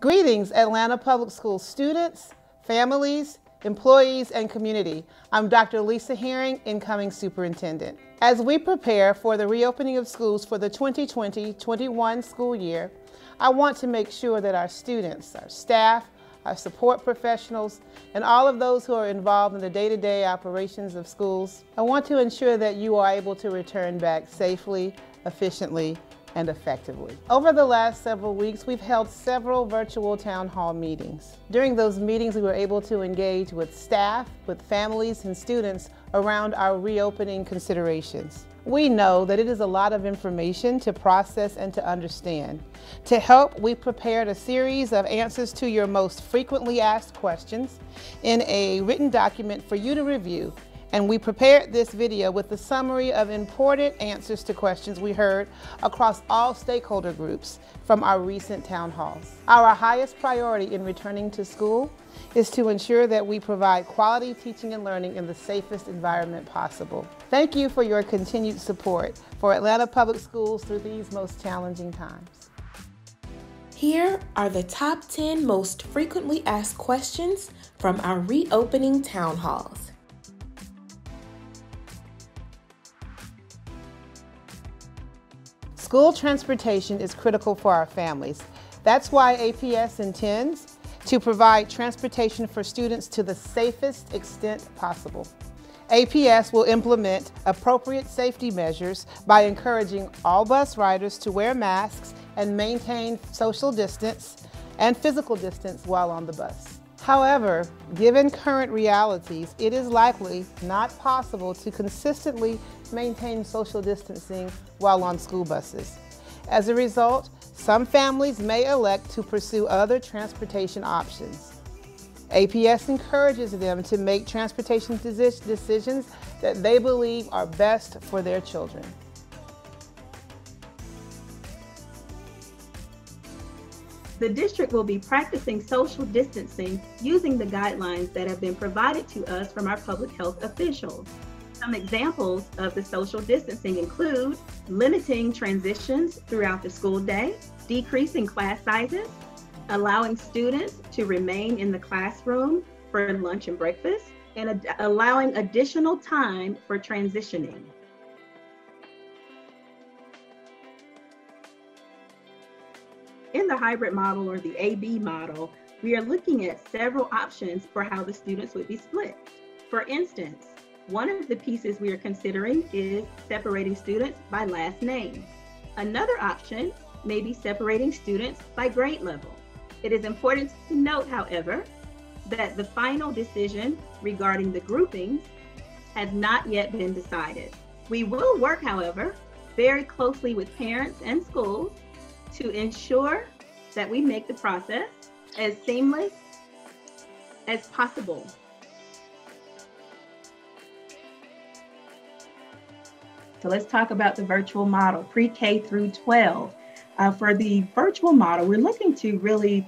Greetings, Atlanta Public Schools students, families, employees, and community. I'm Dr. Lisa Herring, incoming superintendent. As we prepare for the reopening of schools for the 2020-21 school year, I want to make sure that our students, our staff, our support professionals, and all of those who are involved in the day-to-day operations of schools, I want to ensure that you are able to return back safely, efficiently, and effectively. Over the last several weeks, we've held several virtual town hall meetings. During those meetings, we were able to engage with staff, with families, and students around our reopening considerations. We know that it is a lot of information to process and to understand. To help, we prepared a series of answers to your most frequently asked questions in a written document for you to review. And we prepared this video with the summary of important answers to questions we heard across all stakeholder groups from our recent town halls. Our highest priority in returning to school is to ensure that we provide quality teaching and learning in the safest environment possible. Thank you for your continued support for Atlanta Public Schools through these most challenging times. Here are the top 10 most frequently asked questions from our reopening town halls. School transportation is critical for our families. That's why APS intends to provide transportation for students to the safest extent possible. APS will implement appropriate safety measures by encouraging all bus riders to wear masks and maintain social distance and physical distance while on the bus. However, given current realities, it is likely not possible to consistently maintain social distancing while on school buses. As a result, some families may elect to pursue other transportation options. APS encourages them to make transportation decisions that they believe are best for their children. The district will be practicing social distancing using the guidelines that have been provided to us from our public health officials. Some examples of the social distancing include limiting transitions throughout the school day, decreasing class sizes, allowing students to remain in the classroom for lunch and breakfast, and allowing additional time for transitioning. In the hybrid model, or the AB model, we are looking at several options for how the students would be split. For instance, one of the pieces we are considering is separating students by last name. Another option may be separating students by grade level. It is important to note, however, that the final decision regarding the groupings has not yet been decided. We will work, however, very closely with parents and schools to ensure that we make the process as seamless as possible. So let's talk about the virtual model, pre-K through 12. For the virtual model, we're looking to really,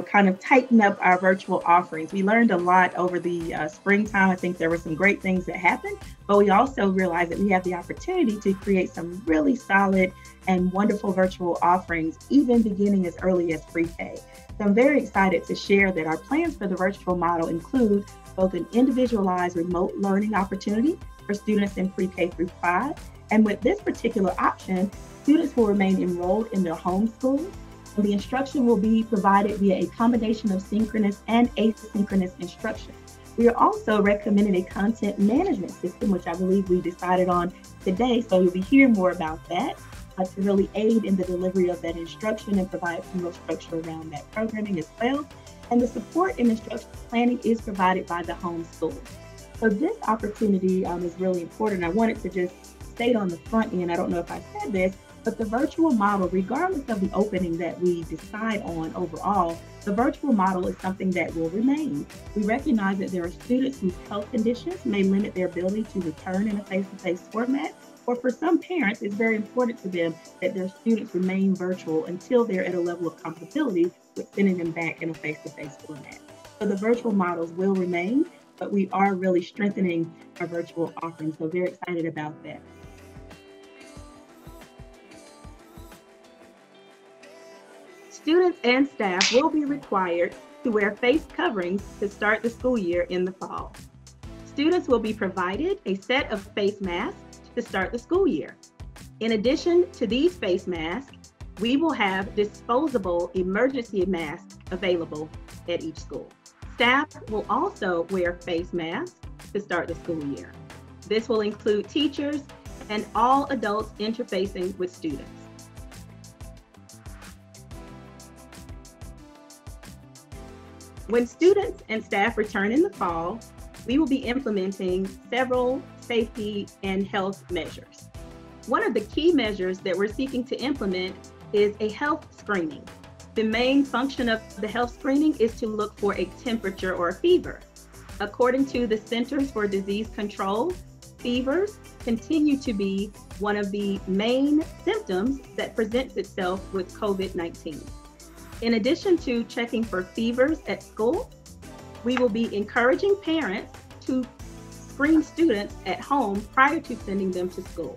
kind of tighten up our virtual offerings. We learned a lot over the springtime. I think there were some great things that happened, but we also realized that we have the opportunity to create some really solid and wonderful virtual offerings, even beginning as early as pre-K. So I'm very excited to share that our plans for the virtual model include both an individualized remote learning opportunity for students in pre-K through 5. And with this particular option, students will remain enrolled in their home schools. And the instruction will be provided via a combination of synchronous and asynchronous instruction. We are also recommending a content management system, which I believe we decided on today. So you'll be hearing more about that to really aid in the delivery of that instruction and provide some real structure around that programming as well. And the support and instruction planning is provided by the home school. So this opportunity is really important. I wanted to just state on the front end, I don't know if I said this, but the virtual model, regardless of the opening that we decide on overall, the virtual model is something that will remain. We recognize that there are students whose health conditions may limit their ability to return in a face-to-face format, or for some parents, it's very important to them that their students remain virtual until they're at a level of comfortability with sending them back in a face-to-face format. So the virtual models will remain, but we are really strengthening our virtual offerings. So very excited about that. Students and staff will be required to wear face coverings to start the school year in the fall. Students will be provided a set of face masks to start the school year. In addition to these face masks, we will have disposable emergency masks available at each school. Staff will also wear face masks to start the school year. This will include teachers and all adults interfacing with students. When students and staff return in the fall, we will be implementing several safety and health measures. One of the key measures that we're seeking to implement is a health screening. The main function of the health screening is to look for a temperature or a fever. According to the Centers for Disease Control, fevers continue to be one of the main symptoms that presents itself with COVID-19. In addition to checking for fevers at school, we will be encouraging parents to screen students at home prior to sending them to school.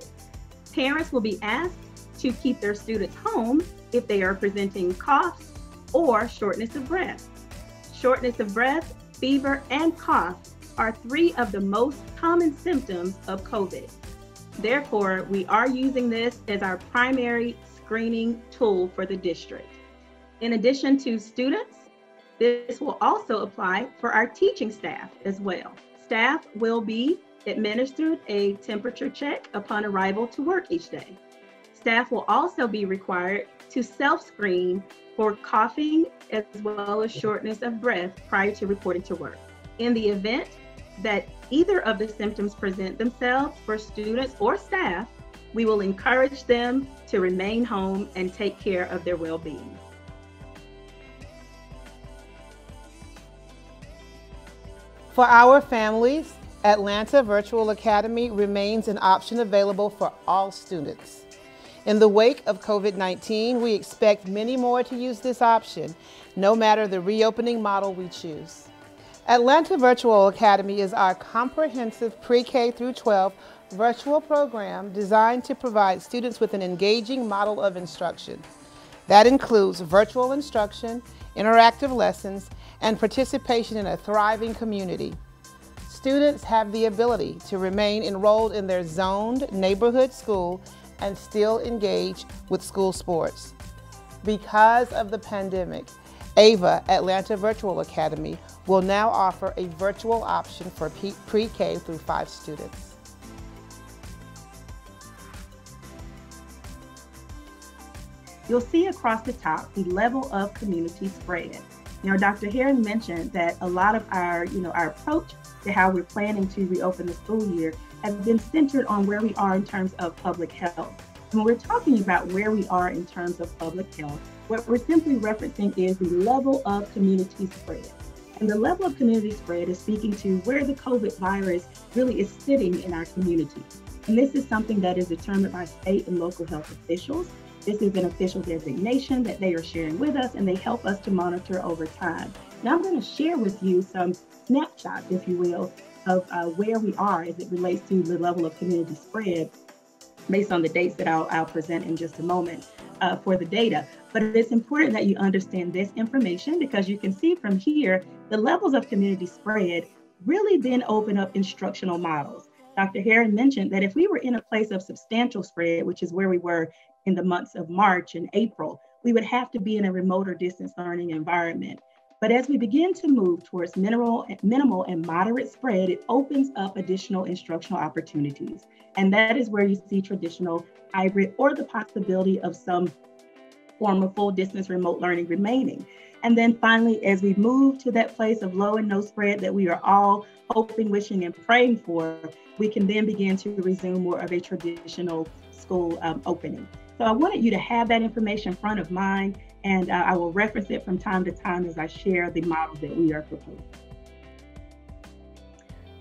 Parents will be asked to keep their students home if they are presenting coughs or shortness of breath. Shortness of breath, fever, and cough are three of the most common symptoms of COVID. Therefore, we are using this as our primary screening tool for the district. In addition to students, this will also apply for our teaching staff as well. Staff will be administered a temperature check upon arrival to work each day. Staff will also be required to self-screen for coughing as well as shortness of breath prior to reporting to work. In the event that either of the symptoms present themselves for students or staff, we will encourage them to remain home and take care of their well-being. For our families, Atlanta Virtual Academy remains an option available for all students. In the wake of COVID-19, we expect many more to use this option, no matter the reopening model we choose. Atlanta Virtual Academy is our comprehensive pre-K through 12 virtual program designed to provide students with an engaging model of instruction. That includes virtual instruction, interactive lessons, and participation in a thriving community. Students have the ability to remain enrolled in their zoned neighborhood school and still engage with school sports. Because of the pandemic, AVA, Atlanta Virtual Academy, will now offer a virtual option for pre-K through 5 students. You'll see across the top the level of community spread. Dr. Herring mentioned that a lot of our approach to how we're planning to reopen the school year has been centered on where we are in terms of public health. When we're talking about where we are in terms of public health, what we're simply referencing is the level of community spread. And the level of community spread is speaking to where the COVID virus really is sitting in our community. And this is something that is determined by state and local health officials. This is an official designation that they are sharing with us, and they help us to monitor over time. Now I'm going to share with you some snapshots, if you will, of where we are as it relates to the level of community spread based on the dates that I'll present in just a moment for the data. But it's important that you understand this information because you can see from here, the levels of community spread really then open up instructional models. Dr. Herring mentioned that if we were in a place of substantial spread, which is where we were in the months of March and April, we would have to be in a remote or distance learning environment. But as we begin to move towards minimal and moderate spread, it opens up additional instructional opportunities. And that is where you see traditional hybrid or the possibility of some form of full distance remote learning remaining. And then finally, as we move to that place of low and no spread that we are all hoping, wishing, and praying for, we can then begin to resume more of a traditional school opening. So I wanted you to have that information front of mind, and I will reference it from time to time as I share the models that we are proposing.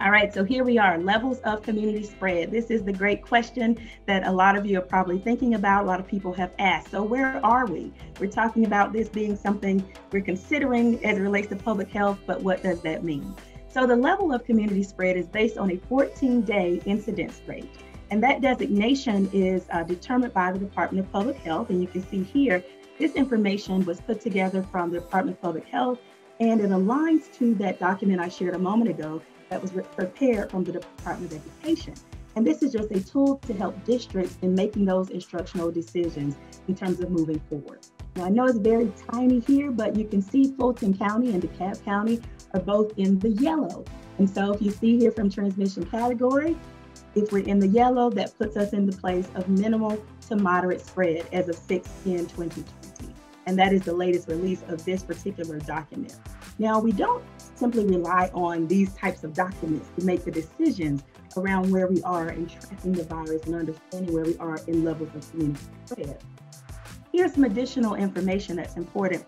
All right, so here we are, levels of community spread. This is the great question that a lot of you are probably thinking about, a lot of people have asked. So where are we? We're talking about this being something we're considering as it relates to public health, but what does that mean? So the level of community spread is based on a 14-day incidence rate. And that designation is determined by the Department of Public Health. And you can see here This information was put together from the Department of Public Health, and it aligns to that document I shared a moment ago that was prepared from the Department of Education. And this is just a tool to help districts in making those instructional decisions in terms of moving forward. Now, I know it's very tiny here, but you can see Fulton County and DeKalb County are both in the yellow. And so if you see here from transmission category, if we're in the yellow, that puts us in the place of minimal to moderate spread as of 6/10/2020. And that is the latest release of this particular document. Now, we don't simply rely on these types of documents to make the decisions around where we are in tracking the virus and understanding where we are in levels of community spread. Here's some additional information that's important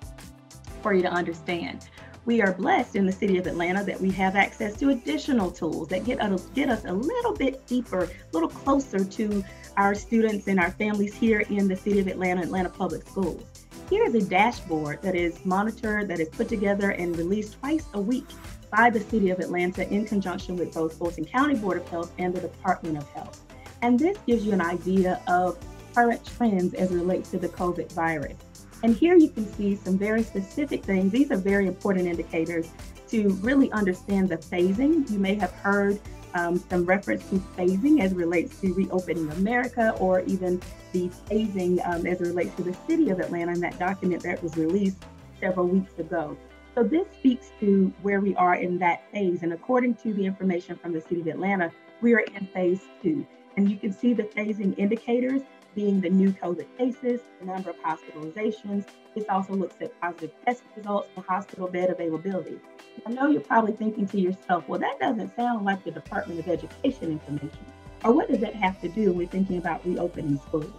for you to understand. We are blessed in the city of Atlanta that we have access to additional tools that get us a little bit deeper, a little closer to our students and our families here in the city of Atlanta, Atlanta Public Schools. Here is a dashboard that is monitored, that is put together and released twice a week by the City of Atlanta in conjunction with both Fulton County Board of Health and the Department of Health. And this gives you an idea of current trends as it relates to the COVID virus. And here you can see some very specific things. These are very important indicators to really understand the phasing. You may have heard some reference to phasing as it relates to Reopening America, or even the phasing as it relates to the City of Atlanta in that document that was released several weeks ago. So this speaks to where we are in that phase. And according to the information from the City of Atlanta, we are in phase 2. And you can see the phasing indicators being the new COVID cases, the number of hospitalizations. This also looks at positive test results and hospital bed availability. I know you're probably thinking to yourself, well, that doesn't sound like the Department of Education information. Or what does that have to do when we're thinking about reopening schools?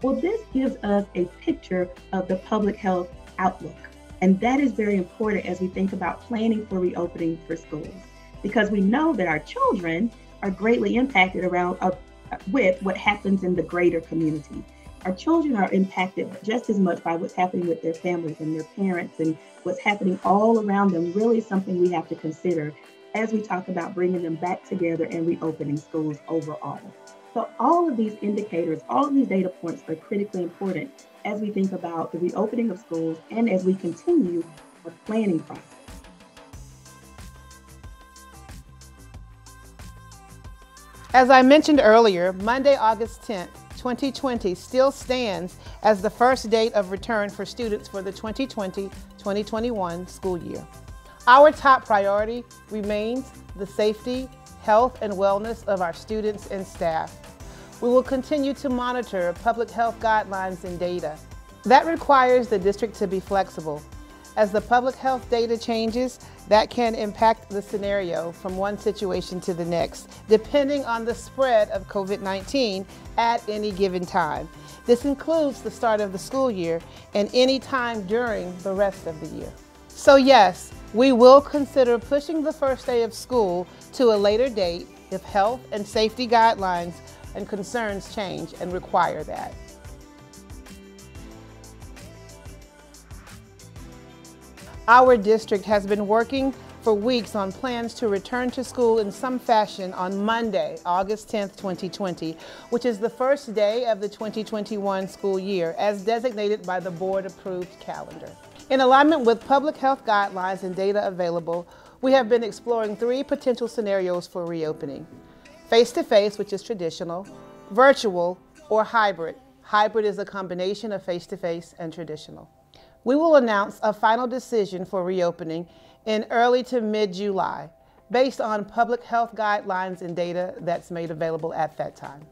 Well, this gives us a picture of the public health outlook. And that is very important as we think about planning for reopening for schools, because we know that our children are greatly impacted with what happens in the greater community. Our children are impacted just as much by what's happening with their families and their parents, and what's happening all around them really something we have to consider as we talk about bringing them back together and reopening schools overall. So all of these indicators, all of these data points are critically important as we think about the reopening of schools and as we continue our planning process. As I mentioned earlier, Monday, August 10th, 2020 still stands as the first date of return for students for the 2020-2021 school year. Our top priority remains the safety, health, and wellness of our students and staff. We will continue to monitor public health guidelines and data. That requires the district to be flexible. As the public health data changes, that can impact the scenario from one situation to the next, depending on the spread of COVID-19 at any given time. This includes the start of the school year and any time during the rest of the year. So yes, we will consider pushing the first day of school to a later date if health and safety guidelines and concerns change and require that. Our district has been working for weeks on plans to return to school in some fashion on Monday, August 10th, 2020, which is the first day of the 2021 school year, as designated by the board-approved calendar. In alignment with public health guidelines and data available, we have been exploring 3 potential scenarios for reopening: face-to-face, which is traditional; virtual; or hybrid. Hybrid is a combination of face-to-face and traditional. We will announce a final decision for reopening in early to mid-July, based on public health guidelines and data that's made available at that time.